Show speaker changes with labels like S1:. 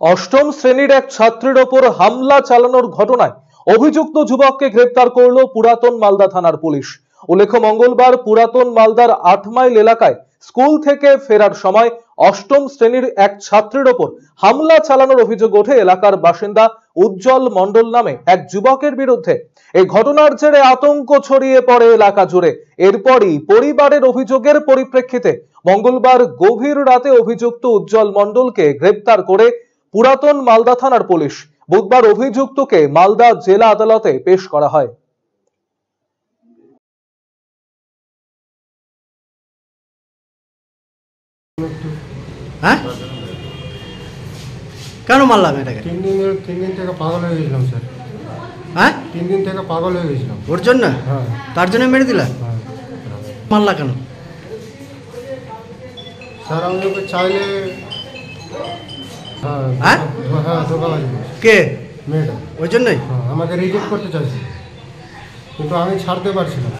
S1: অষ্টম শ্রেণীর এক ছাত্রের ওপর হামলা চালানোর ঘটনায় অভিযুক্ত যুবককে গ্রেপ্তার করল পুরাতন মালদা থানার পুলিশ। উল্লেখ্য, মঙ্গলবার পুরাতন মালদার ৮ মাইল এলাকায় স্কুল থেকে ফেরার সময় অষ্টম শ্রেণীর এক ছাত্রের ওপর হামলা চালানোর অভিযোগ ওঠে এলাকার বাসিন্দা উজ্জ্বল মণ্ডল নামে এক যুবকের বিরুদ্ধে। এই ঘটনার জেরে আতঙ্ক ছড়িয়ে পড়ে এলাকা জুড়ে। এরপরই পরিবারের অভিযোগের পরিপ্রেক্ষিতে মঙ্গলবার গভীর রাতে অভিযুক্ত উজ্জ্বল মণ্ডলকে গ্রেপ্তার করে পুরাতন মালদা থানার পুলিশ। বুধবার অভিযুক্তকে মালদা জেলা আদালতে পেশ করা হয়।
S2: হ্যাঁ, কেন মারলাম এটাকে?
S3: 3 দিন থেকে পাগল হয়ে গেছিলাম স্যার।
S2: হ্যাঁ,
S3: 3 দিন থেকে পাগল হয়ে গেছিলাম।
S2: ওর জন্য?
S3: হ্যাঁ।
S2: তার জন্য মেরে দিলা?
S3: হ্যাঁ।
S2: মারলা কেন?
S3: স্যার আমি ওকে চাইলে
S2: হ্যাঁ
S3: হ্যাঁ ধোকাবাজি।
S2: কে?
S3: মেয়েটা।
S2: ওই জন্যই
S3: আমাকে রিজেক্ট করতে চাইছে, কিন্তু আমি ছাড়তে পারছি না।